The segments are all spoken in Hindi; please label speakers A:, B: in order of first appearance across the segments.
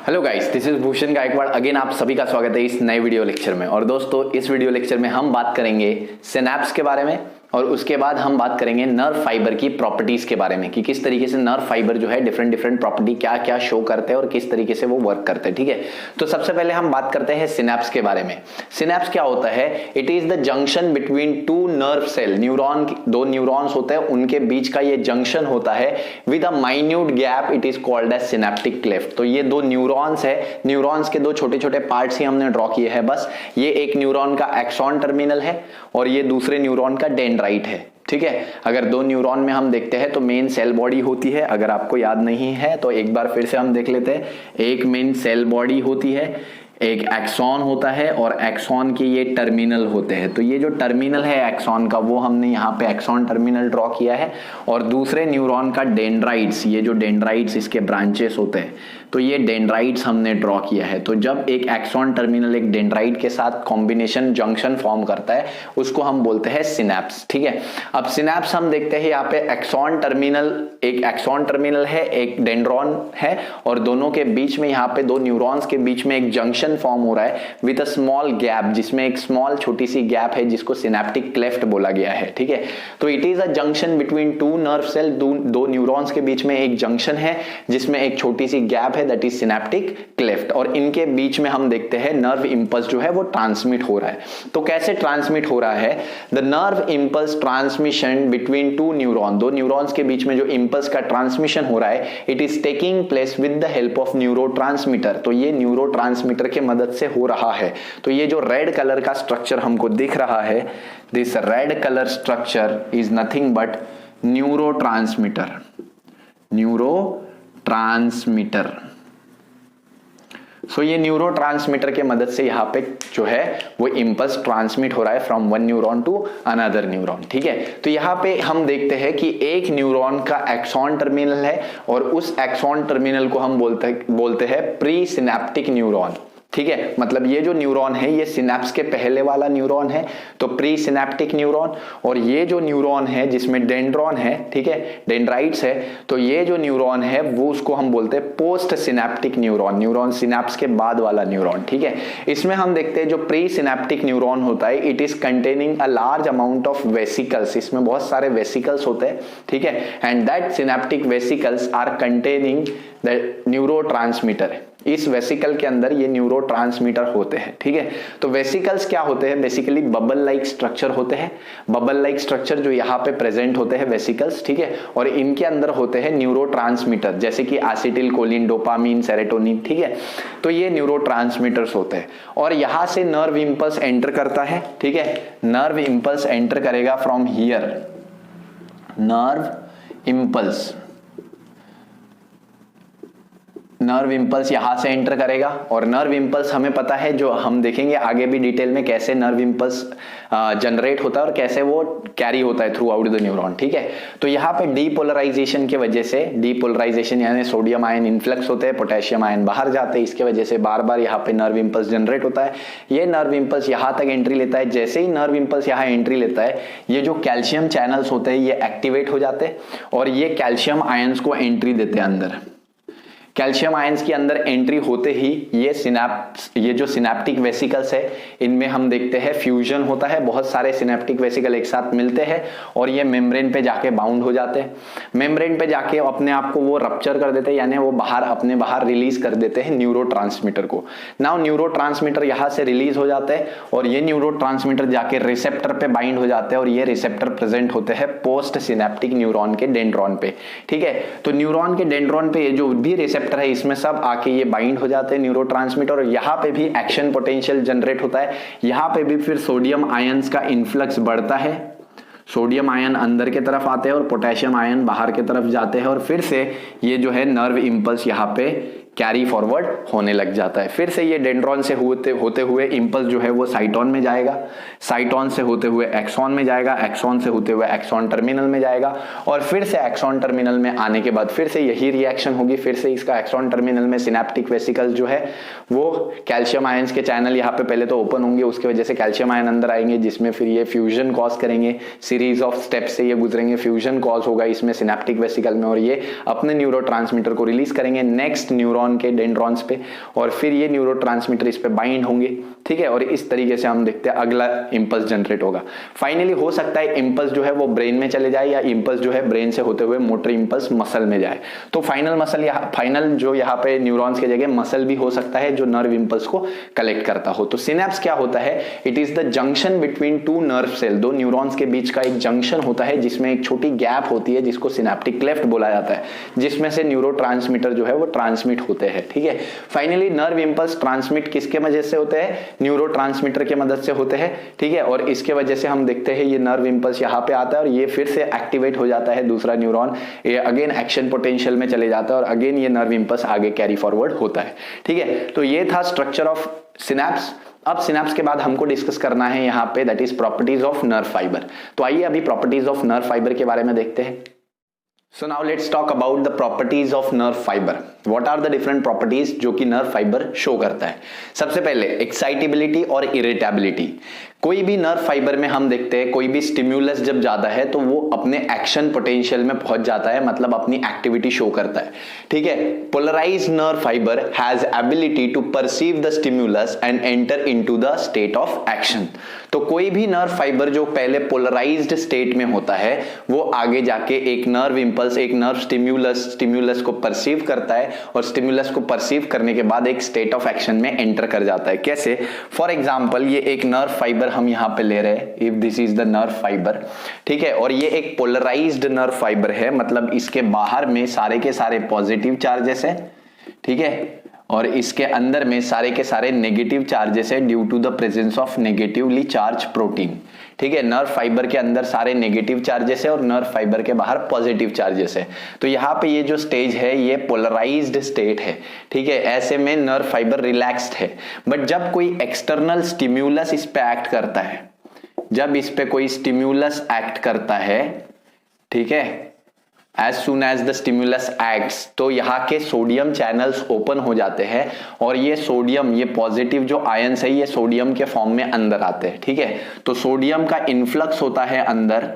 A: Hello guys, this is Bhushan Gaikwad. Again आप सभी का स्वागत है इस नए वीडियो लेक्चर में। और दोस्तों, इस वीडियो लेक्चर में हम बात करेंगे सिनैप्स के बारे में और उसके बाद हम बात करेंगे नर्व फाइबर की प्रॉपर्टीज के बारे में कि किस तरीके से नर्व फाइबर जो है डिफरेंट डिफरेंट प्रॉपर्टी क्या क्या शो करते हैं और किस तरीके से वो वर्क करते हैं। ठीक है, तो सबसे पहले हम बात करते हैं सिनैप्स के बारे में। सिनैप्स क्या होता है? It is the junction between two nerve cell. Neuron, दो न्यूरॉन्स होते हैं, उनके बीच का ये जंक्शन होता है with a minute gap. It is called as synaptic cleft. तो ये दो न्यूरॉन्स है, न्यूरॉन्स के दो छोटे छोटे पार्ट्स ही हमने ड्रॉ किए हैं बस। ये एक न्यूरॉन का एक्सॉन टर्मिनल है और ये दूसरे न्यूरॉन का डेंड्राइट है। ठीक है, अगर दो न्यूरॉन में हम देखते हैं तो मेन सेल बॉडी होती है। अगर आपको याद नहीं है तो एक बार फिर से हम देख लेते हैं। एक मेन सेल बॉडी होती है, एक एक्सॉन होता है और एक्सॉन के ये टर्मिनल होते हैं। तो ये जो टर्मिनल है एक्सॉन का, वो हमने यहाँ पे एक्सॉन टर्मिनल ड्रॉ किया है। और दूसरे न्यूरॉन का डेंड्राइट्स, ये जो डेंड्राइट्स इसके ब्रांचेस होते हैं, तो ये डेंड्राइट्स हमने ड्रॉ किया है। तो जब एक एक्सॉन टर्मिनल एक डेंड्राइट के साथ कॉम्बिनेशन जंक्शन फॉर्म करता है, उसको हम बोलते हैं सिनैप्स। ठीक है, अब सिनैप्स हम देखते हैं यहाँ पे एक्सॉन टर्मिनल, एक एक्सॉन टर्मिनल है, एक डेंड्रॉन है और दोनों के बीच में यहाँ पे दो न्यूरॉन्स के बीच में एक जंक्शन फॉर्म हो रहा है विद अ स्मॉल गैप, जिसमें एक स्मॉल छोटी सी गैप है जिसको सिनैप्टिक क्लेफ्ट बोला गया है। ठीक है, तो it is a junction between two nerve cell. दो न्यूरॉन्स के बीच में एक जंक्शन है जिसमें एक छोटी सी गैप है, दैट इज सिनैप्टिक क्लेफ्ट। और इनके बीच में हम देखते हैं नर्व इंपल्स जो है वो ट्रांसमिट हो रहा है। तो कैसे ट्रांसमिट हो रहा है? The nerve impulse transmission between two neuron, दो न्यूरॉन्स के बीच में जो इंपल्स का ट्रांसमिशन हो रहा है, it is taking place with the help of neurotransmitter. तो ये न्यूरोट्रांसमीटर के मदद से हो रहा है। तो ये जो रेड कलर का स्ट्रक्चर हमको दिख रहा है, this red colour structure is nothing but neurotransmitter. Neurotransmitter. So ये न्यूरोट्रांसमीटर के मदद से यहाँ पे जो है वो इंपल्स ट्रांसमिट हो रहा है from one neuron to another neuron. ठीक है, तो यहाँ पे हम देखते हैं कि एक न्यूरॉन का एक्सॉन टर्मिनल है और उस एक्सॉन टर्मिनल को हम बोलते हैं प्री सिनैप्टिक न्यूरॉन। ठीक है, मतलब ये जो न्यूरॉन है ये सिनैप्स के पहले वाला न्यूरॉन है, तो प्री सिनैप्टिक न्यूरॉन। और ये जो न्यूरॉन है जिसमें डेंड्रॉन है, ठीक है, डेंड्राइट्स है, तो ये जो न्यूरॉन है वो उसको हम बोलते हैं post synaptic neuron. Neuron synapse के बाद वाला न्यूरॉन। ठीक है, इसमें हम देखते हैं जो प्री सिनैप्टिक न्यूरॉन होता है, it is containing a large amount of vesicles. इसमें बहुत सारे वेसिकल्स होते हैं। ठीक है, and that synaptic vesicles are containing the neurotransmitter. इस वेसिकल के अंदर ये न्यूरोट्रांसमीटर होते हैं। ठीक है, तो वेसिकल्स क्या होते हैं? बेसिकली बबल लाइक स्ट्रक्चर होते हैं। बबल लाइक स्ट्रक्चर जो यहाँ पे प्रेजेंट होते हैं वेसिकल्स। ठीक है, और इनके अंदर होते हैं न्यूरोट्रांसमीटर, जैसे कि एसिटिल कोलिन, डोपामीन, सेरोटोनिन। ठीक है, तो ये न्यूरोट्रांसमीटर्स होते हैं और यहाँ से नर्व इंपल्स एंटर करता है। ठीक है, नर्व इंपल्स एंटर करेगा फ्रॉम हियर। नर्व इंपल्स यहां से एंटर करेगा और नर्व इंपल्स हमें पता है, जो हम देखेंगे आगे भी डिटेल में, कैसे नर्व इंपल्स जनरेट होता है और कैसे वो कैरी होता है थ्रू आउट द न्यूरॉन। ठीक है, तो यहाँ पे डीपोलराइजेशन की वजह से, डीपोलराइजेशन यानी सोडियम आयन इन्फ्लक्स होते हैं, पोटेशियम आयन बाहर जाते हैं, इसके वजह से बार बार यहाँ पे नर्व इंपल्स जनरेट होता है। ये नर्व इंपल्स यहाँ तक एंट्री लेता है। जैसे ही नर्व इंपल्स यहाँ एंट्री लेता है, ये जो कैल्शियम चैनल्स होते हैं ये एक्टिवेट हो जाते हैं और ये कैल्शियम आयंस को एंट्री देते हैं अंदर। कैल्शियम आयंस के अंदर एंट्री होते ही ये जो सिनैप्टिक वेसिकल्स है, इनमें हम देखते हैं फ्यूजन होता है। बहुत सारे सिनैप्टिक वेसिकल एक साथ मिलते हैं और ये मेम्ब्रेन पे जाके बाउंड हो जाते हैं। मेम्ब्रेन पे जाके अपने आप को वो रप्चर कर देते हैं, यानी वो अपने बाहर रिलीज कर देते हैं न्यूरोट्रांसमीटर को। नाउ न्यूरोट्रांसमीटर यहाँ से रिलीज हो जाते हैं और ये न्यूरोट्रांसमीटर जाके रिसेप्टर पे बाइंड हो जाते हैं और ये रिसेप्टर प्रेजेंट होते हैं पोस्ट सिनैप्टिक न्यूरॉन के डेंड्रॉन पे। ठीक है, तो न्यूरॉन के डेंड्रॉन पे ये जो भी रिसेप्टर है, इसमें सब आके ये बाइंड हो जाते हैं न्यूरोट्रांसमीटर और यहाँ पे भी एक्शन पोटेंशियल जनरेट होता है। यहाँ पे भी फिर सोडियम आयंस का इन्फ्लक्स बढ़ता है। सोडियम आयन अंदर के तरफ आते हैं और पोटेशियम आयन बाहर के तरफ जाते हैं और फिर से ये जो है नर्व इंपल्स यहाँ पे कैरी फॉरवर्ड होने लग जाता है। फिर से ये डेंड्रॉन से होते हुए इंपल्स जो है वो साइटोन में जाएगा, साइटोन से होते हुए एक्सॉन में जाएगा, एक्सॉन से होते हुए एक्सॉन टर्मिनल में जाएगा और फिर से एक्सॉन टर्मिनल में आने के बाद फिर से यही रिएक्शन होगी। फिर से इसका एक्सॉन टर्मिनल में सिनैप्टिक वेसिकल जो है वो कैल्शियम आयंस के चैनल यहाँ पे पहले तो ओपन होंगे, उसकी वजह से कैल्शियम आयन अंदर आएंगे जिसमें फिर ये फ्यूजन कॉज करेंगे। सीरीज ऑफ स्टेप से ये गुजरेंगे, फ्यूजन कॉज होगा इसमें सिनैप्टिक वेसिकल में और ये अपने न्यूरोट्रांसमीटर को रिलीज करेंगे। नेक्स्ट न्यूरॉन न्यूरॉन के डेंड्रॉन्स पे, और फिर ये न्यूरोट्रांसमीटर इस पे बाइंड होंगे, ठीक है, और इस तरीके से हम देखते हैं अगला इंपल्स जनरेट होगा। फाइनली हो सकता है इंपल्स जो है वो ब्रेन में चले जाए, या इंपल्स जो है ब्रेन से होते हुए मोटर इंपल्स मसल में जाए। तो फाइनल जो यहाँ पे न्यूरॉन्स की जगह मसल भी हो सकता है जो नर्व इंपल्स को कलेक्ट करता हो। तो सिनेप्स क्या होता है? It is the junction between two nerve cell, दो न्यूरॉन्स के बीच का एक जंक्शन होता है जिसमें एक छोटी गैप होती है जिसको सिनेप्टिक क्लेफ्ट बोला जाता है, जिसमें से न्यूरोट्रांसमीटर जो है वो ट्रांसमिट होते हैं, ठीक है। फाइनली नर्व इंपल्स ट्रांसमिट किसके वजह से होते हैं? न्यूरोट्रांसमीटर की मदद से होते हैं, ठीक है। और इसके वजह से हम देखते हैं ये नर्व इंपल्स यहाँ पे आता है और ये फिर से एक्टिवेट हो जाता है दूसरा न्यूरॉन, ये अगेन एक्शन पोटेंशियल में चले जाता है और अगेन ये नर्व इंपल्स आगे कैरी फॉरवर्ड होता है, ठीक है। तो ये था स्ट्रक्चर ऑफ सिनेप्स। अब सिनेप्स के बाद हमको डिस्कस करना है यहाँ पे that is properties of nerve fibre. तो आइए अभी प्रॉपर्टीज ऑफ नर्व फाइबर के बारे में देखते हैं। So now let's talk about the properties of nerve fiber. What are the different properties जो कि नर्व फाइबर शो करता है? सबसे पहले एक्साइटेबिलिटी और इरिटेबिलिटी। कोई भी नर्व फाइबर में हम देखते हैं कोई भी स्टिम्युलस जब ज्यादा है तो वो अपने एक्शन पोटेंशियल में पहुंच जाता है, मतलब अपनी एक्टिविटी शो करता है, ठीक है। Polarised nerve fibre has ability to perceive the stimulus and enter into the state of action. तो कोई भी नर्व फाइबर जो पहले पोलराइज्ड स्टेट में होता है वो आगे जाके एक नर्व इंपल्स, एक नर्व स्टिम्युलस को परसीव करता है और स्टिम्युलस को परसीव करने के बाद एक स्टेट ऑफ एक्शन में एंटर कर जाता है। कैसे? फॉर एग्जांपल ये एक नर्व फाइबर हम यहां पे ले रहे हैं, if this is the nerve fibre, ठीक है, और ये एक पोलराइज्ड नर्व फाइबर है, मतलब इसके बाहर में सारे के सारे पॉजिटिव चार्जेस है, ठीक है, और इसके अंदर में सारे के सारे नेगेटिव चार्जेस है due to the presence of negatively charge protein, ठीक है। नर्व फाइबर के अंदर सारे नेगेटिव चार्जेस है और नर्व फाइबर के बाहर पॉजिटिव चार्जेस है। तो यहाँ पे ये जो स्टेज है ये पोलराइज्ड स्टेट है, ठीक है। ऐसे में नर्व फाइबर रिलैक्स्ड है। बट जब कोई एक्सटर्नल स्टिम्युलस इस पे एक्ट करता है, जब इस पे कोई स्टिम्युलस एक्ट करता है, ठीक है, As soon as the stimulus acts, तो यहाँ के सोडियम चैनल्स ओपन हो जाते हैं और ये सोडियम, ये पॉजिटिव जो आयंस है ये सोडियम के फॉर्म में अंदर आते हैं, ठीक है। तो सोडियम का इन्फ्लक्स होता है अंदर,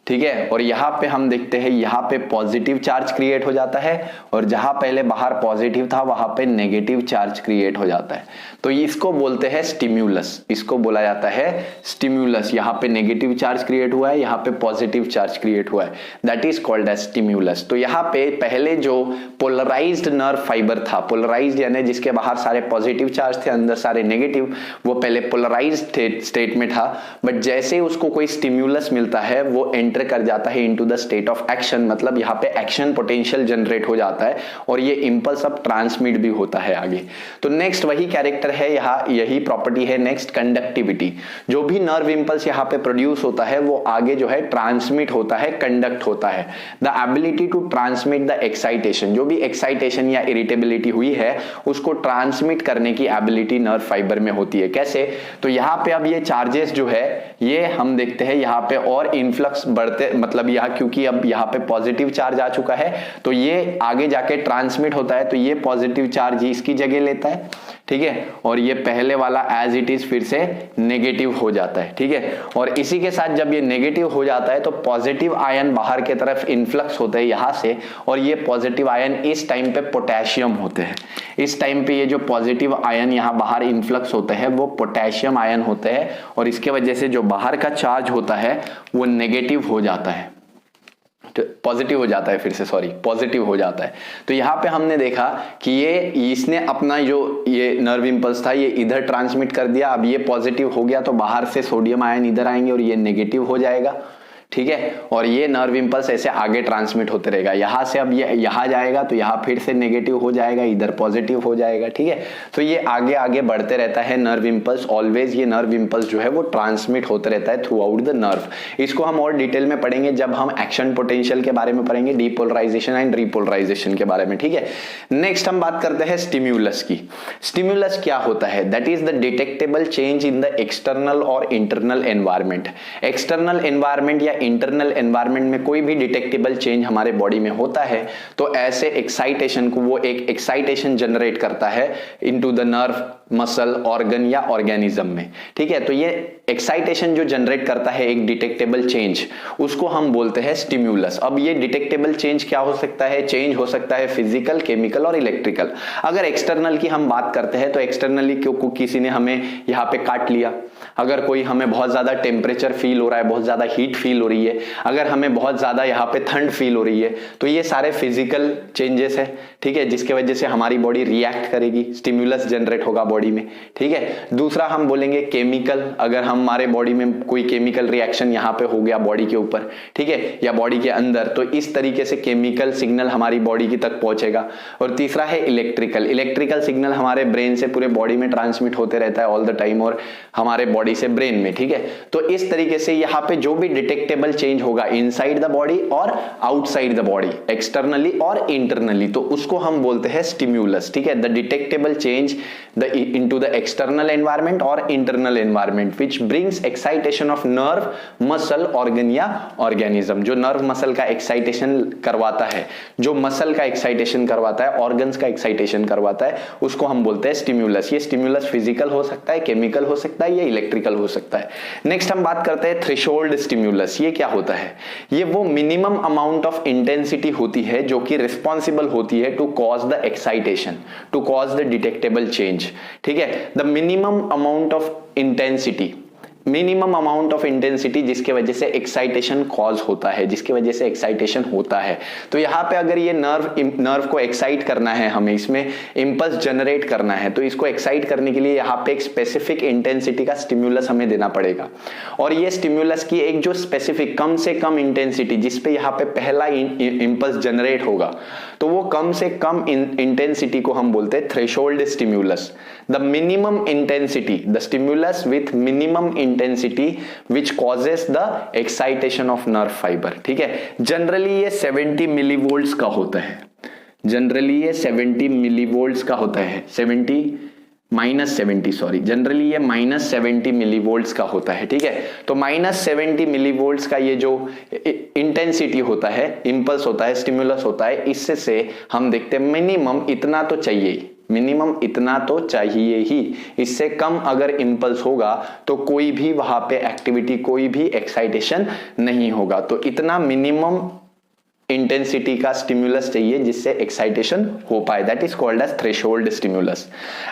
A: ठीक है, और यहाँ पे हम देखते हैं यहाँ पे पॉजिटिव चार्ज क्रिएट हो जाता है और जहां पहले बाहर पॉजिटिव था वहां पे नेगेटिव चार्ज क्रिएट हो जाता है। तो इसको बोलते हैं स्टिम्युलस, इसको बोला जाता है स्टिम्युलस। यहाँ पे नेगेटिव चार्ज क्रिएट हुआ है, यहाँ पे पॉजिटिव चार्ज क्रिएट हुआ है, that is called as stimulus. तो यहाँ पे पहले जो पोलराइज्ड नर्व फाइबर था, पोलराइज्ड यानी जिसके बाहर सारे पॉजिटिव चार्ज थे अंदर सारे नेगेटिव, वो पहले पोलराइज्ड स्टेट में था। बट जैसे उसको कोई स्टिम्युलस मिलता है वो एंटर कर जाता है into the state of action, मतलब यहाँ पे एक्शन पोटेंशियल जनरेट हो जाता है और ये इंपल्स अब ट्रांसमिट भी होता है आगे। तो नेक्स्ट वही कैरेक्टर है यहाँ, यही प्रॉपर्टी है नेक्स्ट, कंडक्टिविटी। जो भी नर्व इंपल्स यहाँ पे प्रोड्यूस होता है वो आगे जो है ट्रांसमिट होता है, कंडक्ट होता है। The ability to transmit the excitation, जो भी एक्साइटेशन या इरिटेबिलिटी हुई है उसको ट्रांसमिट करने की एबिलिटी नर्व फाइबर में होती है। कैसे? तो यहाँ पे अब ये चार्जेस जो है ये हम देखते हैं यहाँ पे और इन्फ्लक्स बढ़ते, मतलब यहाँ क्योंकि अब यहाँ पे पॉजिटिव चार्ज आ चुका है तो ये आगे जाके ट्रांसमिट होता है, तो ये पॉजिटिव चार्ज ही इसकी जगह लेता है, ठीक है, और ये पहले वाला एज इट इज फिर से नेगेटिव हो जाता है, ठीक है। और इसी के साथ जब ये नेगेटिव हो जाता है तो पॉजिटिव आयन बाहर के तरफ इन्फ्लक्स होते हैं यहां से, और ये पॉजिटिव आयन इस टाइम पे पोटेशियम होते हैं। इस टाइम पे ये जो पॉजिटिव आयन यहाँ बाहर इन्फ्लक्स होते हैं वो पोटेशियम आयन होते हैं और इसके वजह से जो बाहर का चार्ज होता है वो नेगेटिव हो जाता है, पॉजिटिव हो जाता है, फिर से सॉरी पॉजिटिव हो जाता है। तो यहाँ पे हमने देखा कि ये इसने अपना जो ये नर्व इंपल्स था ये इधर ट्रांसमिट कर दिया, अब ये पॉजिटिव हो गया तो बाहर से सोडियम आयन इधर आएंगे और ये नेगेटिव हो जाएगा, ठीक है, और ये नर्व इंपल्स ऐसे आगे ट्रांसमिट होते रहेगा। यहां से अब ये यहां जाएगा तो यहां फिर से नेगेटिव हो जाएगा, इधर पॉजिटिव हो जाएगा, ठीक है। तो ये आगे आगे बढ़ते रहता है नर्व इंपल्स, ऑलवेज ये नर्व इंपल्स जो है वो ट्रांसमिट होते रहता है थ्रू आउट द नर्व। इसको हम और डिटेल में पढ़ेंगे जब हम एक्शन पोटेंशियल के बारे में पढ़ेंगे, डीपोलराइजेशन एंड रीपोलराइजेशन के बारे में, ठीक है। नेक्स्ट हम बात करते हैं स्टिम्युलस की। स्टिम्युलस क्या होता है? That is the detectable change in the external और इंटरनल एनवायरमेंट। एक्सटर्नल एनवायरमेंट या इंटरनल एनवायरनमेंट में कोई भी डिटेक्टेबल चेंज हमारे बॉडी में होता है तो ऐसे एक्साइटेशन को वो एक एक्साइटेशन जनरेट करता है into the nerve, muscle, organ या ऑर्गेनिज्म में। ठीक है, तो ये एक्साइटेशन जो जनरेट करता है एक डिटेक्टेबल चेंज, उसको हम बोलते हैं स्टिम्युलस। अब ये डिटेक्टेबल चेंज क्या हो सकता है? चेंज हो सकता है फिजिकल, केमिकल और इलेक्ट्रिकल। अगर एक्सटर्नल की हम बात करते हैं तो एक्सटर्नली किसी ने हमें यहाँ पे काट लिया, अगर कोई हमें बहुत ज्यादा टेम्परेचर फील हो रहा है, बहुत ज्यादा हीट फील हो रही है, अगर हमें बहुत ज्यादा यहाँ पे ठंड फील हो रही है, तो ये सारे फिजिकल चेंजेस है। ठीक है, जिसके वजह से हमारी बॉडी रिएक्ट करेगी, स्टिम्युलस जनरेट होगा बॉडी में। ठीक है, दूसरा हम बोलेंगे केमिकल। अगर हमारे बॉडी में कोई केमिकल रिएक्शन यहाँ पे हो गया बॉडी के ऊपर, ठीक है, या बॉडी के अंदर, तो इस तरीके से केमिकल सिग्नल हमारी बॉडी की तक पहुंचेगा। और तीसरा है इलेक्ट्रिकल। इलेक्ट्रिकल सिग्नल हमारे ब्रेन से पूरे बॉडी में ट्रांसमिट होते रहता है ऑल द टाइम, और हमारे बॉडी से ब्रेन में। ठीक है, तो इस तरीके से यहाँ पे जो भी डिटेक्टेबल चेंज होगा इनसाइड द बॉडी और आउटसाइड द बॉडी, एक्सटर्नली और इंटरनली, तो उसको हम बोलते हैं स्टिम्युलस। ठीक है, the detectable change into the external environment or internal environment which brings excitation of nerve, muscle, organ या organism। जो nerve muscle का excitation करवाता है, जो muscle का excitation करवाता है, organs का excitation करवाता है, उसको हम बोलते हैं stimulus। ये stimulus physical हो सकता है, chemical हो सकता है या electrical हो सकता है। नेक्स्ट हम बात करते हैं threshold stimulus। ये क्या होता है? ये वो minimum amount of intensity होती है जो कि responsible होती है to cause the excitation, to cause the detectable change। ठीक है, the minimum amount of intensity, minimum amount of intensity जिसके वजह से एक्साइटेशन कॉज होता है, जिसके वजह से एक्साइटेशन होता है। तो यहाँ पे अगर ये नर्व को एक्साइट करना है, हमें इसमें इंपल्स जनरेट करना है, तो इसको एक्साइट करने के लिए यहाँ पे एक स्पेसिफिक इंटेंसिटी का स्टिम्युलस हमें देना पड़ेगा। और ये स्टिम्युलस की एक जो स्पेसिफिक कम से कम इंटेंसिटी जिसपे यहाँ पे पहला इंपल्स जनरेट होगा, तो वो कम से कम इंटेंसिटी को हम बोलते हैं threshold stimulus. The minimum intensity, the stimulus with minimum intensity which causes the excitation of nerve fibre. ठीक है, जनरली ये 70 मिलीवोल्ट्स का होता है। जनरली ये 70 मिलीवोल्ट्स का होता है। जनरली ये -70 मिलीवोल्ट्स का होता है। ठीक है, तो -70 मिलीवोल्ट्स का ये जो इंटेंसिटी होता है, इंपल्स होता है, स्टिम्युलस होता है, इससे से हम देखते हैं मिनिमम इतना तो चाहिए ही, मिनिमम इतना तो चाहिए ही। इससे कम अगर इंपल्स होगा तो कोई भी वहां पे एक्टिविटी, कोई भी एक्साइटेशन नहीं होगा। तो इतना मिनिमम इंटेंसिटी का स्टिम्युलस चाहिए जिससे एक्साइटेशन हो पाए, that is called as threshold stimulus.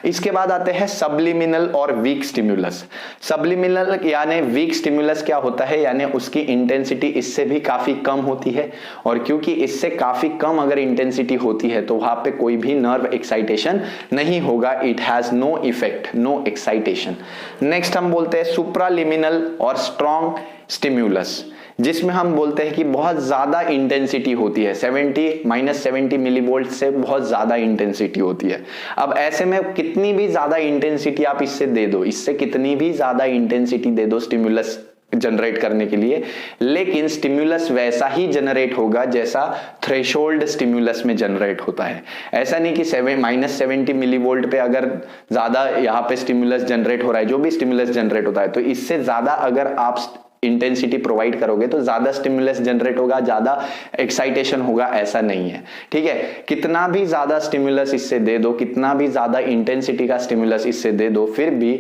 A: इसके बाद आते हैं सबलिमिनल और वीक स्टिम्युलस। सबलिमिनल यानी वीक स्टिम्युलस क्या होता है, यानी उसकी इंटेंसिटी इससे भी काफी कम होती है, और क्योंकि इससे काफी कम अगर इंटेंसिटी होती है तो वहां पे कोई भी नर्व एक्साइटेशन नहीं होगा, it has no effect, no excitation. Next हम बोलते हैं सुप्रालिमिनल और स्ट्रॉन्ग स्टिम्युलस, जिसमें हम बोलते हैं कि बहुत ज्यादा इंटेंसिटी होती है, -70 मिलीवोल्ट से बहुत ज्यादा इंटेंसिटी होती है। अब ऐसे में कितनी भी ज्यादा इंटेंसिटी आप इससे दे दो, इससे कितनी भी ज्यादा इंटेंसिटी दे दो स्टिम्युलस जनरेट करने के लिए, लेकिन स्टिम्युलस वैसा ही जनरेट होगा जैसा थ्रेशोल्ड स्टिम्युलस में जनरेट होता है। ऐसा नहीं कि -70 मिलीवोल्ट पे अगर ज्यादा यहाँ पे स्टिम्युलस जनरेट हो रहा है, जो भी स्टिम्युलस जनरेट होता है, तो इससे ज्यादा अगर आप इंटेंसिटी प्रोवाइड करोगे तो ज्यादा स्टिम्युलस जनरेट होगा, ज्यादा एक्साइटेशन होगा, ऐसा नहीं है। ठीक है, कितना भी ज्यादा स्टिम्युलस इससे दे दो, कितना भी ज्यादा इंटेंसिटी का स्टिम्युलस इससे दे दो, फिर भी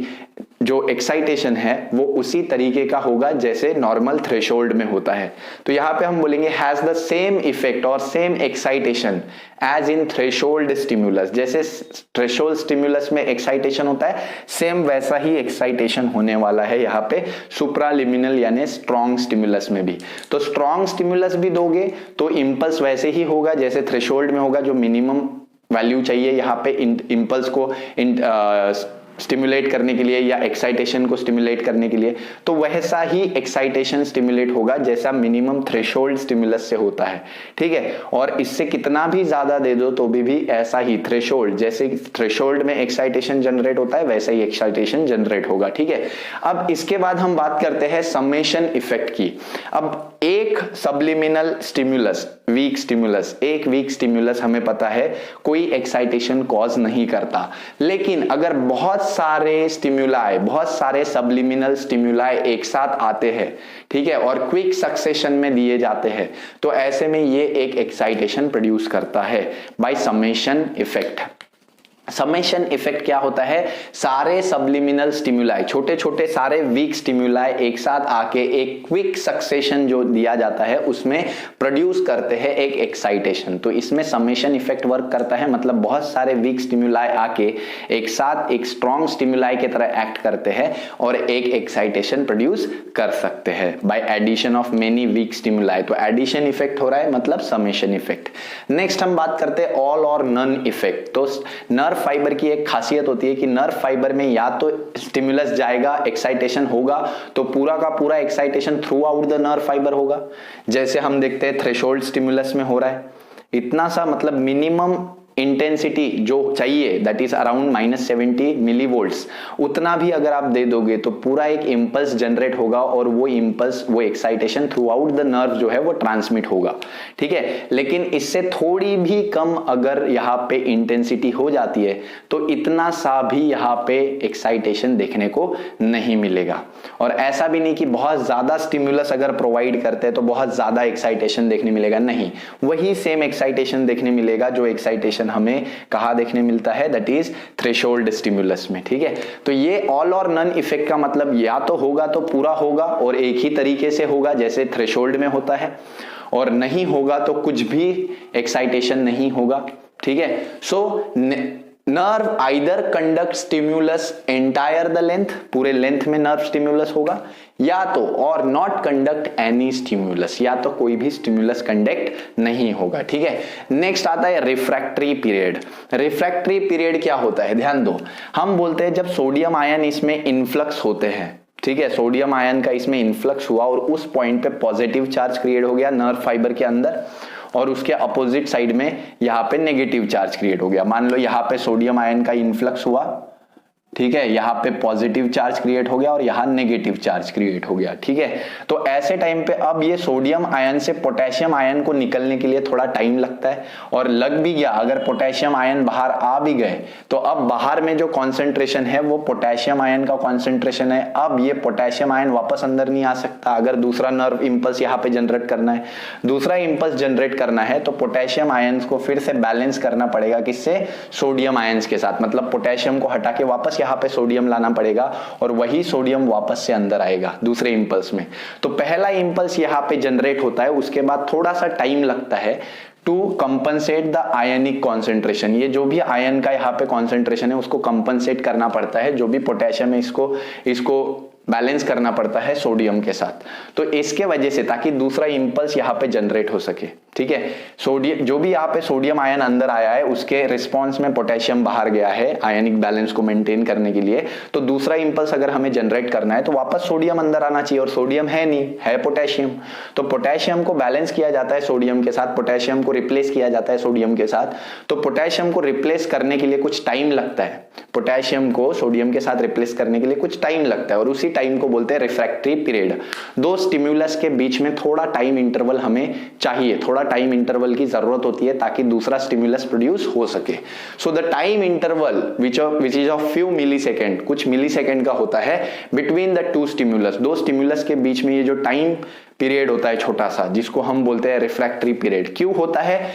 A: जो एक्साइटेशन है वो उसी तरीके का होगा जैसे नॉर्मल थ्रेशोल्ड में होता है। तो यहां पे हम बोलेंगे हैज द सेम इफेक्ट और same excitation as in threshold stimulus. जैसे थ्रेशोल्ड स्टिम्युलस में एक्साइटेशन होता है, सेम वैसा ही एक्साइटेशन होने वाला है यहाँ पे सुप्रालिमिनल यानी स्ट्रॉन्ग स्टिम्युलस में भी। तो स्ट्रॉन्ग स्टिम्युलस भी दोगे तो इंपल्स वैसे ही होगा जैसे थ्रेशोल्ड में होगा, जो मिनिमम वैल्यू चाहिए यहाँ पे इंपल्स को स्टिमुलेट करने के लिए या एक्साइटेशन को स्टिमुलेट करने के लिए, तो वैसा ही एक्साइटेशन स्टिमुलेट होगा जैसा मिनिमम थ्रेशोल्ड स्टिमुलस से होता है। ठीक है, और इससे कितना भी ज्यादा दे दो तो भी ऐसा ही थ्रेशोल्ड, जैसे थ्रेशोल्ड में एक्साइटेशन जनरेट होता है वैसा ही एक्साइटेशन जनरेट होगा। ठीक है, अब इसके बाद हम बात करते हैं समेशन इफेक्ट की। अब एक सबलिमिनल स्टिमुलस वीक स्टिमुलस, एक वीक स्टिमुलस हमें पता है कोई एक्साइटेशन कॉज नहीं करता, लेकिन अगर बहुत सारे स्टिमुलाई, बहुत सारे सबलिमिनल स्टिमुलाई एक साथ आते हैं, ठीक है, और क्विक सक्सेशन में दिए जाते हैं, तो ऐसे में ये एक एक्साइटेशन प्रोड्यूस करता है by summation effect. Summation effect क्या होता है, सारे सबलिमिनल स्टिमुलाई, छोटे छोटे सारे वीक स्टिमुलाई एक साथ आके एक क्विक सक्सेशन जो दिया जाता है उसमें प्रोड्यूस करते हैं एक एक्साइटेशन। तो इसमें समेशन इफेक्ट वर्क करता है, मतलब बहुत सारे वीक स्टिमुलाई आके एक साथ एक स्ट्रॉन्ग स्टिमुलाई की तरह एक्ट करते हैं और एक एक्साइटेशन प्रोड्यूस कर सकते हैं by addition of many weak stimuli. तो एडिशन इफेक्ट हो रहा है, मतलब समेशन इफेक्ट। नेक्स्ट हम बात करते हैं ऑल और नन इफेक्ट। तो नर्व फाइबर की एक खासियत होती है कि नर्व फाइबर में या तो स्टिमुलस जाएगा, एक्साइटेशन होगा, तो पूरा का पूरा excitation through out the nerve fibre होगा, जैसे हम देखते हैं थ्रेशोल्ड स्टिमुलस में हो रहा है। इतना सा, मतलब मिनिमम इंटेंसिटी जो चाहिए दैट इज अराउंड -70 मिलीवोल्ट्स, उतना भी अगर आप दे दोगे तो पूरा एक इंपल्स जनरेट होगा और वो इंपल्स, वो excitation through out the nerve जो है वो ट्रांसमिट होगा, ठीक है। लेकिन इससे थोड़ी भी कम अगर यहाँ पे इंटेंसिटी हो जाती है तो इतना सा भी यहाँ पे एक्साइटेशन देखने को नहीं मिलेगा। और ऐसा भी नहीं कि बहुत ज्यादा स्टिमुलस अगर प्रोवाइड करते हैं तो बहुत ज्यादा एक्साइटेशन देखने मिलेगा, नहीं, वही सेम एक्साइटेशन देखने मिलेगा जो एक्साइटेशन हमें कहां देखने मिलता है, दैट इज थ्रेशोल्ड स्टिमुलस में, ठीक है। तो ये ऑल और नन इफेक्ट का मतलब या तो होगा तो पूरा होगा और एक ही तरीके से होगा जैसे थ्रेशोल्ड में होता है, और नहीं होगा तो कुछ भी एक्साइटेशन नहीं होगा, ठीक है। So nerve either conduct stimulus entire the length, पूरे लेंथ में नर्व स्टिमुलस होगा, या तो और नॉट कंडक्ट एनी स्टिमुलस, या तो कोई भी स्टिमुलस कंडक्ट नहीं होगा, ठीक है। नेक्स्ट आता है रिफ्रैक्टरी पीरियड। रिफ्रैक्टरी पीरियड क्या होता है, ध्यान दो, हम बोलते हैं जब सोडियम आयन इसमें इन्फ्लक्स होते हैं, ठीक है, सोडियम आयन का इसमें इन्फ्लक्स हुआ और उस पॉइंट पे पॉजिटिव चार्ज क्रिएट हो गया नर्व फाइबर के अंदर, और उसके अपोजिट साइड में यहाँ पे नेगेटिव चार्ज क्रिएट हो गया। मान लो यहाँ पे सोडियम आयन का इन्फ्लक्स हुआ, ठीक है, यहाँ पे पॉजिटिव चार्ज क्रिएट हो गया और यहाँ नेगेटिव चार्ज क्रिएट हो गया, ठीक है। तो ऐसे टाइम पे अब ये सोडियम आयन से पोटेशियम आयन को निकलने के लिए थोड़ा टाइम लगता है, और लग भी गया, अगर पोटेशियम आयन बाहर आ भी गए तो अब बाहर में जो कॉन्सेंट्रेशन है वो पोटेशियम आयन का कॉन्सेंट्रेशन है। अब ये पोटेशियम आयन वापस अंदर नहीं आ सकता। अगर दूसरा नर्व इंपल्स यहाँ पे जनरेट करना है, दूसरा इंपल्स जनरेट करना है, तो पोटेशियम आयन को फिर से बैलेंस करना पड़ेगा, किससे, सोडियम आयन के साथ, मतलब पोटेशियम को हटा के वापस यहाँ पे सोडियम लाना पड़ेगा और वही सोडियम वापस से अंदर आएगा दूसरे इंपल्स में। तो पहला इंपल्स यहाँ पे जनरेट होता है, उसके बाद थोड़ा सा टाइम लगता है to compensate the ionic concentration. ये जो भी आयन का यहाँ पे कॉन्सेंट्रेशन है उसको कंपनसेट करना पड़ता है, जो भी पोटेशियम है इसको बैलेंस करना पड़ता है सोडियम के साथ। तो इसके वजह से, ताकि दूसरा इंपल्स यहाँ पे जनरेट हो सके, ठीक है, सोडियम, जो भी यहाँ पे सोडियम आयन अंदर आया है उसके रिस्पॉन्स में पोटेशियम बाहर गया है आयनिक बैलेंस को मेंटेन करने के लिए, तो दूसरा इंपल्स अगर हमें जनरेट करना है तो वापस सोडियम अंदर आना चाहिए, और सोडियम है नहीं, है पोटेशियम। तो पोटेशियम को बैलेंस किया जाता है सोडियम के साथ, पोटेशियम को रिप्लेस किया जाता है सोडियम के साथ। तो पोटेशियम को रिप्लेस करने के लिए कुछ टाइम लगता है, पोटेशियम को सोडियम के साथ रिप्लेस करने के लिए कुछ टाइम लगता है, और उसी टाइम को बोलते हैं रिफ्रैक्टरी पीरियड। दो स्टिमुलस के बीच में थोड़ा टाइम इंटरवल हमें चाहिए, थोड़ा टाइम इंटरवल की जरूरत होती है ताकि दूसरा स्टिमुलस प्रोड्यूस हो सके। So the time interval which is of few millisecond, कुछ मिली सेकेंड का होता है बिटवीन द टू स्टिमुलस, दो स्टिमुलस के बीच में ये जो टाइम पीरियड होता है छोटा सा, जिसको हम बोलते हैं रिफ्रैक्टरी पीरियड। क्यों होता है,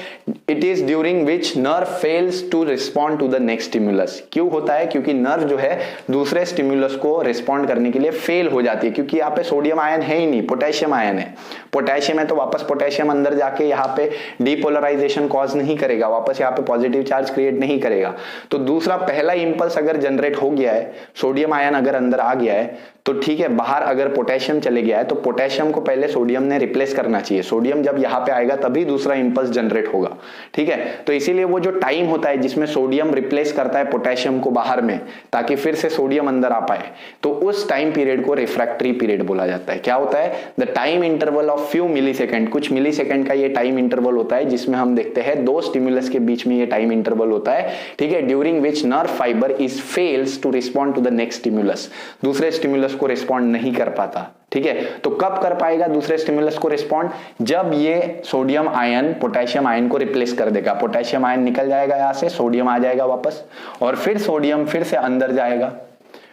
A: it is during which nerve fails to respond to the next stimulus. क्यों होता है, क्योंकि नर्व जो है दूसरे स्टिमुलस को रिस्पॉन्ड करने के लिए फेल हो जाती है, क्योंकि यहाँ पे सोडियम आयन है ही नहीं, पोटेशियम आयन है। पोटेशियम है तो वापस पोटेशियम अंदर जाके यहाँ पे डीपोलराइजेशन कॉज नहीं करेगा, वापस यहाँ पे पॉजिटिव चार्ज क्रिएट नहीं करेगा। तो दूसरा पहला इंपल्स अगर जनरेट हो गया है, सोडियम आयन अगर अंदर आ गया है तो ठीक है, बाहर अगर पोटेशियम चले गया है तो पोटेशियम को पहले सोडियम ने रिप्लेस करना चाहिए। सोडियम जब यहाँ पे आएगा तभी दूसरा इंपल्स जनरेट होगा, ठीक है। तो इसीलिए वो जो टाइम होता है जिसमें सोडियम रिप्लेस करता है पोटेशियम को बाहर में, ताकि फिर से सोडियम अंदर आ पाए, तो उस टाइम पीरियड को रिफ्रैक्टरी पीरियड बोला जाता है। क्या होता है, the time interval of of few millisecond, कुछ मिली सेकेंड का ये टाइम इंटरवल होता है जिसमें हम देखते हैं दो स्टिमुलस के बीच में ये टाइम इंटरवल होता है, ठीक है, during which nerve fibre is fails to respond to the next stimulus, दूसरे स्टिमुलस को रिस्पॉन्ड नहीं कर पाता, ठीक है। तो कब कर पाएगा दूसरे स्टिमुलस को रिस्पॉन्ड? जब ये सोडियम आयन पोटेशियम आयन को रिप्लेस कर देगा, पोटेशियम आयन निकल जाएगा यहां से, सोडियम आ जाएगा वापस, और फिर सोडियम फिर से अंदर जाएगा,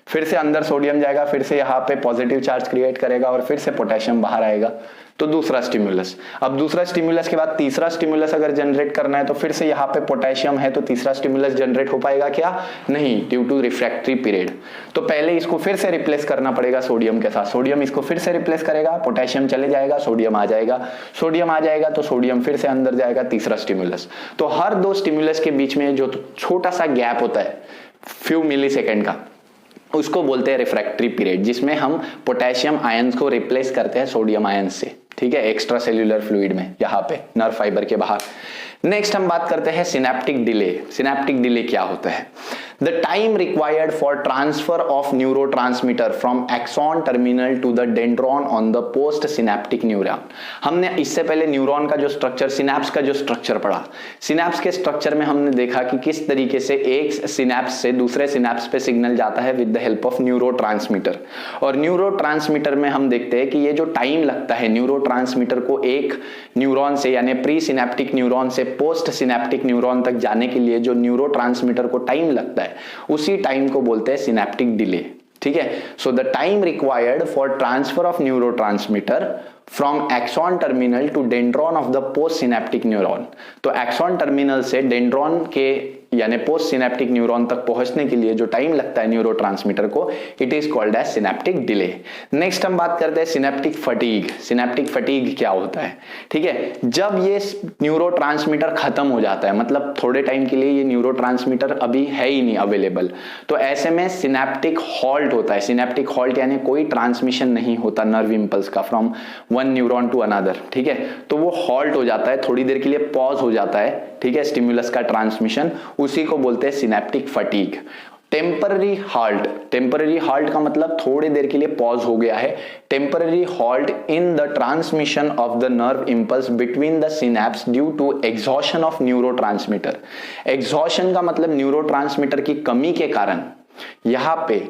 A: फिर से अंदर सोडियम जाएगा, फिर से यहाँ पे पॉजिटिव चार्ज क्रिएट करेगा और फिर से पोटेशियम बाहर आएगा, तो दूसरा स्टिमुलस। अब दूसरा स्टिमुलस के बाद तीसरा स्टिमुलस अगर जनरेट करना है तो फिर से यहाँ पे पोटेशियम है तो तीसरा स्टिमुलस जनरेट हो पाएगा क्या? नहीं, ड्यू टू रिफ्रैक्टरी पीरियड। तो पहले इसको फिर से रिप्लेस करना पड़ेगा सोडियम के साथ, सोडियम इसको फिर से रिप्लेस करेगा, पोटेशियम चले जाएगा, सोडियम आ जाएगा, सोडियम आ जाएगा तो सोडियम फिर से अंदर जाएगा, तीसरा स्टिमुलस। तो हर दो स्टिमुलस के बीच में जो छोटा सा गैप होता है फ्यू मिली सेकेंड का, उसको बोलते हैं रिफ्रैक्टरी पीरियड, जिसमें हम पोटेशियम आयंस को रिप्लेस करते हैं सोडियम आयंस से, ठीक है, एक्स्ट्रा सेल्यूलर फ्लूइड में, यहाँ पे नर्व फाइबर के बाहर। नेक्स्ट हम बात करते हैं सिनेप्टिक डिले। सिनेप्टिक डिले क्या होता है? The time required for transfer of neurotransmitter from axon terminal to the dendron on the post synaptic neuron. हमने इससे पहले न्यूरॉन का जो स्ट्रक्चर, सिनेप्स का जो स्ट्रक्चर पढ़ा, सिनेप्स के स्ट्रक्चर में हमने देखा कि किस तरीके से एक सिनेप्स से दूसरे सिनेप्स पे सिग्नल जाता है with the help of neurotransmitter. और न्यूरोट्रांसमीटर में हम देखते हैं कि ये जो टाइम लगता है न्यूरोट्रांसमीटर को एक न्यूरॉन से यानी प्री सिनेप्टिक न्यूरॉन से पोस्ट सिनेप्टिक न्यूरॉन तक जाने के लिए जो न्यूरोट्रांसमीटर को टाइम लगता है, उसी टाइम को बोलते हैं सिनेप्टिक डिले, ठीक है। So the time required for transfer of neurotransmitter from axon terminal to dendron of the post synaptic neuron. तो एक्सॉन टर्मिनल से डेंड्रॉन के यानी पोस्ट सिनेप्टिक न्यूरॉन तक पहुंचने के लिए जो टाइम लगता है न्यूरोट्रांसमीटर को, it is called as synaptic delay. Next हम बात करते हैं सिनेप्टिक फटीग। सिनेप्टिक फटीग क्या होता है? ठीक है, जब ये न्यूरोट्रांसमीटर खत्म हो जाता है, मतलब थोड़े टाइम के लिए ये न्यूरोट्रांसमीटर अभी है ही नहीं अवेलेबल, तो ऐसे में सिनेप्टिक हॉल्ट होता है। सिनेप्टिक हॉल्ट यानी कोई ट्रांसमिशन नहीं होता नर्व इंपल्स का from one neuron to another, ठीक है। तो वो हॉल्ट हो जाता है, थोड़ी देर के लिए पॉज हो जाता है, ठीक है, स्टिमुलस का ट्रांसमिशन, उसी को बोलते हैं synaptic fatigue. Temporary halt, temporary halt का मतलब थोड़ी देर के लिए पॉज हो गया है। Temporary halt in the transmission of the nerve impulse between the synapse due to exhaustion of neurotransmitter. Exhaustion का मतलब न्यूरोट्रांसमीटर की कमी के कारण यहां पे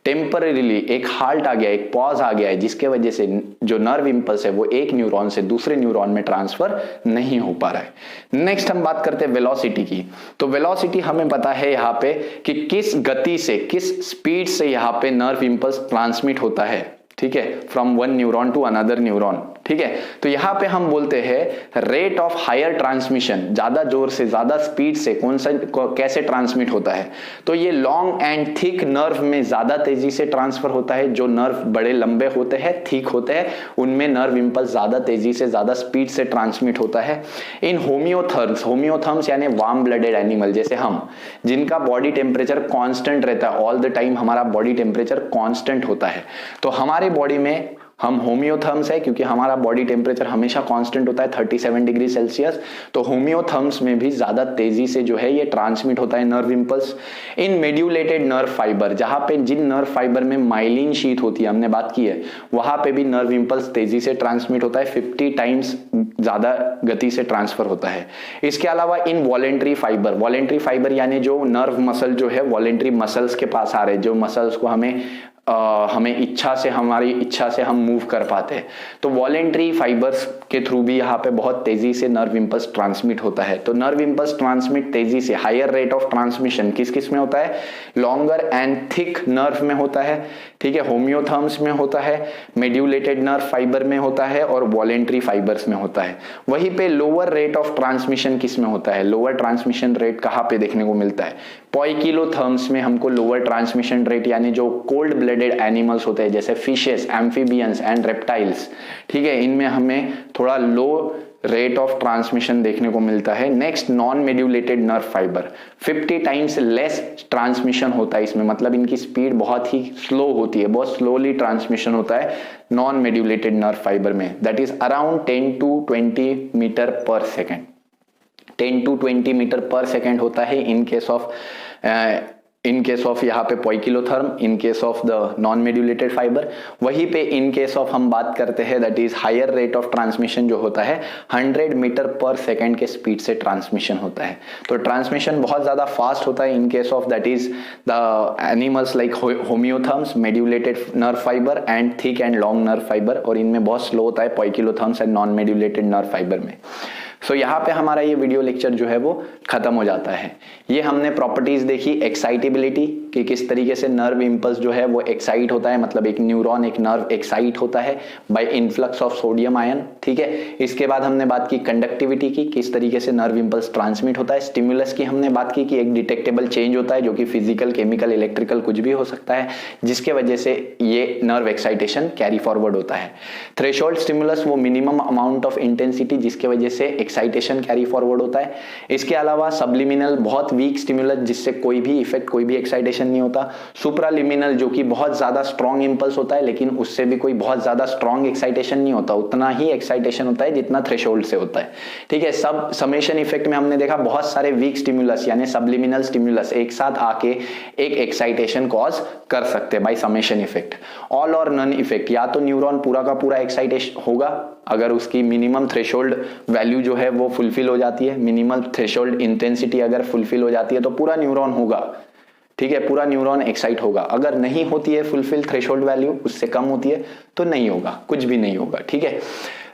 A: टेम्पररीली एक हाल्ट आ गया, एक पॉज आ गया है, जिसके वजह से जो नर्व इंपल्स है वो एक न्यूरॉन से दूसरे न्यूरॉन में ट्रांसफर नहीं हो पा रहा है। नेक्स्ट हम बात करते हैं वेलोसिटी की। तो वेलोसिटी हमें पता है यहाँ पे कि किस गति से, किस स्पीड से यहाँ पे नर्व इंपल्स ट्रांसमिट होता है, ठीक है, from one neuron to another neuron, ठीक है। तो यहां पे हम बोलते हैं रेट ऑफ हायर ट्रांसमिशन, ज्यादा जोर से, ज्यादा स्पीड से कौन सा कैसे ट्रांसमिट होता है, तो ये लॉन्ग एंड थिक नर्व में ज्यादा तेजी से ट्रांसफर होता है। जो नर्व बड़े लंबे होते हैं, थिक होते हैं, उनमें नर्व इंपल्स ज्यादा तेजी से, ज्यादा स्पीड से ट्रांसमिट होता है। इन होमियोथर्म्स, होमियोथर्म्स यानी वार्म ब्लडेड एनिमल, जैसे हम, जिनका बॉडी टेम्परेचर कांस्टेंट रहता है, ऑल द टाइम हमारा बॉडी टेम्परेचर कांस्टेंट होता है, तो हमारे बॉडी में हम होमियोथर्म्स है, क्योंकि हमारा बॉडी टेम्परेचर हमेशा कांस्टेंट होता है 37 डिग्री सेल्सियस, तो होमियोथर्म्स में भी ज्यादा तेजी से जो है ये ट्रांसमिट होता है नर्व इंपल्स। इन मेड्यूलेटेड नर्व फाइबर, जहां पे जिन नर्व फाइबर में माइलिन शीथ होती है, हमने बात की है, वहां पे भी नर्व इंपल्स तेजी से ट्रांसमिट होता है, 50 टाइम्स ज्यादा गति से ट्रांसफर होता है। इसके अलावा इन वॉलेंट्री फाइबर, वॉलेंट्री फाइबर यानी जो नर्व मसल जो है वॉलेंट्री मसल्स के पास आ रहे, जो मसल्स को हमें इच्छा से, हमारी इच्छा से हम मूव कर पाते हैं, तो वॉलेंट्री फाइबर्स के थ्रू भी यहाँ पे बहुत तेजी से नर्व इंपल्स ट्रांसमिट होता है। तो नर्व इंपल्स ट्रांसमिट तेजी से, हायर रेट ऑफ ट्रांसमिशन किस किस में होता है? लॉन्गर एंड थिक नर्व में होता है, ठीक है, होमियोथर्म्स में होता है, मेड्यूलेटेड नर्व फाइबर में होता है और वॉलेंट्री फाइबर्स में होता है। वहीं पे लोअर रेट ऑफ ट्रांसमिशन किस में होता है? लोअर ट्रांसमिशन रेट कहाँ पे देखने को मिलता है? पॉइकिलोथर्म्स में हमको लोअर ट्रांसमिशन रेट, यानी जो कोल्ड ब्लडेड एनिमल्स होते हैं जैसे फिशेस, एम्फीबियंस एंड रेप्टाइल्स, ठीक है, इनमें हमें थोड़ा लो रेट ऑफ ट्रांसमिशन देखने को मिलता है। Next non medullated nerve fibre, 50 times less transmission होता है इसमें, मतलब इनकी स्पीड बहुत ही स्लो होती है, बहुत स्लोली ट्रांसमिशन होता है नॉन मेड्यूलेटेड नर्व फाइबर में, that is around 10 to 20 metre per second. 10 to 20 metre per second होता है in case of in case of यहाँ पे poikilotherm, in case of the non medullated fibre. वहीं पे इन केस ऑफ हम बात करते हैं that is higher rate of transmission जो होता है 100 मीटर पर सेकेंड के स्पीड से ट्रांसमिशन होता है। तो ट्रांसमिशन बहुत ज्यादा फास्ट होता है in case of that is the animals like homeotherms, medullated nerve fibre and thick and long nerve fibre, और इनमें बहुत स्लो होता है poikilotherms and non medullated nerve fibre में। सो यहाँ पे हमारा ये वीडियो लेक्चर जो है वो खत्म हो जाता है। ये हमने प्रॉपर्टीज देखी एक्साइटेबिलिटी कि किस तरीके से नर्व इंपल्स जो है वो एक्साइट होता है, मतलब एक न्यूरॉन एक नर्व एक्साइट होता है by influx of sodium ion, ठीक है। इसके बाद हमने बात की कंडक्टिविटी की, किस तरीके से नर्व इंपल्स ट्रांसमिट होता है। स्टिमुलस की हमने बात की कि एक डिटेक्टेबल चेंज होता है जो कि फिजिकल, केमिकल, इलेक्ट्रिकल कुछ भी हो सकता है, जिसके वजह से ये नर्व एक्साइटेशन कैरी फॉरवर्ड होता है। थ्रेशोल्ड स्टिमुलस वो मिनिमम अमाउंट ऑफ इंटेंसिटी जिसके वजह से एक्साइटेशन कैरी फॉरवर्ड होता है। इसके अलावा सबलिमिनल बहुत वीक स्टिमुलस जिससे कोई भी इफेक्ट, कोई भी एक्साइटेशन नहीं होता। सुप्रालिमिनल जो कि बहुत ज्यादा स्ट्रॉन्ग इंपल्स होता है लेकिन उससे भी कोई बहुत ज्यादा स्ट्रॉन्ग एक्साइटेशन नहीं होता, उतना ही एक्साइटेशन होता है जितना थ्रेशोल्ड से होता है, ठीक है। सब समेशन इफेक्ट में हमने देखा बहुत सारे वीक स्टिमुलस यानी सबलिमिनल स्टिमुलस एक साथ आके एक एक्साइटेशन कॉज कर सकते हैं बाय समेशन इफेक्ट। ऑल और नन इफेक्ट, या तो न्यूरॉन पूरा का पूरा एक्साइटेशन होगा अगर उसकी मिनिमम थ्रेशोल्ड वैल्यू जो है वो फुलफिल हो जाती है, मिनिमम थ्रेशोल्ड इंटेंसिटी अगर फुलफिल हो जाती है तो पूरा न्यूरॉन होगा, ठीक है, पूरा न्यूरॉन एक्साइट होगा। अगर नहीं होती है फुलफिल थ्रेशोल्ड वैल्यू, उससे कम होती है तो नहीं होगा, कुछ भी नहीं होगा, ठीक है।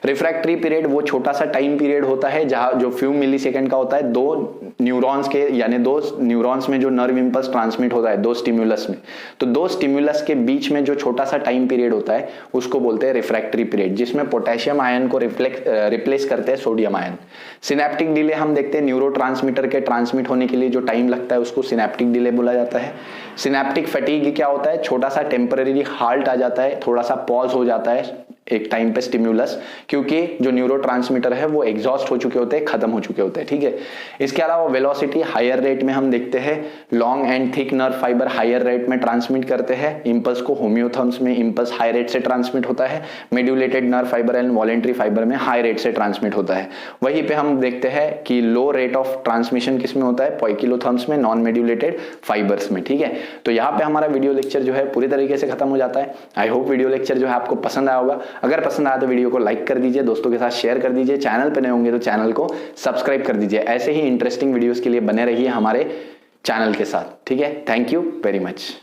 A: रिफ्रैक्टरी पीरियड वो छोटा सा टाइम पीरियड होता है जहां जो फ्यू मिली सेकेंड का होता है दो न्यूरॉन्स के, यानी दो न्यूरॉन्स में जो नर्व इंपल्स ट्रांसमिट होता है दो स्टिम्युलस में, तो दो स्टिम्युलस के बीच में जो छोटा सा टाइम पीरियड होता है उसको बोलते हैं रिफ्रैक्टरी पीरियड, जिसमें पोटेशियम आयन को रिप्लेस करते हैं सोडियम आयन। सिनेप्टिक डिले हम देखते हैं न्यूरोट्रांसमीटर के ट्रांसमिट होने के लिए जो टाइम लगता है उसको सिनेप्टिक डिले बोला जाता है। सिनेप्टिक फटीग क्या होता है, छोटा सा टेम्पररी हाल्ट आ जाता है, थोड़ा सा पॉज हो जाता है एक टाइम पे स्टिम्युलस, क्योंकि जो न्यूरोट्रांसमीटर है वो एग्जॉस्ट हो चुके होते हैं, खत्म हो चुके होते हैं, ठीक है। इसके अलावा वेलोसिटी हायर रेट में हम देखते हैं long and thick nerve fibre higher rate में ट्रांसमिट करते हैं इंपल्स को। होमियोथर्म्स में इंपल्स हाई रेट से ट्रांसमिट होता है, medullated nerve fibre and voluntary fibre में हाई रेट से ट्रांसमिट होता है। वहीं पे हम देखते हैं कि लो रेट ऑफ ट्रांसमिशन किसमें होता है, पोइकिलोथर्म्स में, नॉन मेड्यूलेटेड फाइबर्स में, ठीक है। तो यहाँ पे हमारा वीडियो लेक्चर जो है पूरी तरीके से खत्म हो जाता है। आई होप वीडियो लेक्चर जो है आपको पसंद आया होगा। अगर पसंद आया तो वीडियो को लाइक कर दीजिए, दोस्तों के साथ शेयर कर दीजिए, चैनल पे नए होंगे तो चैनल को सब्सक्राइब कर दीजिए। ऐसे ही इंटरेस्टिंग वीडियोस के लिए बने रहिए हमारे चैनल के साथ, ठीक है। Thank you very much.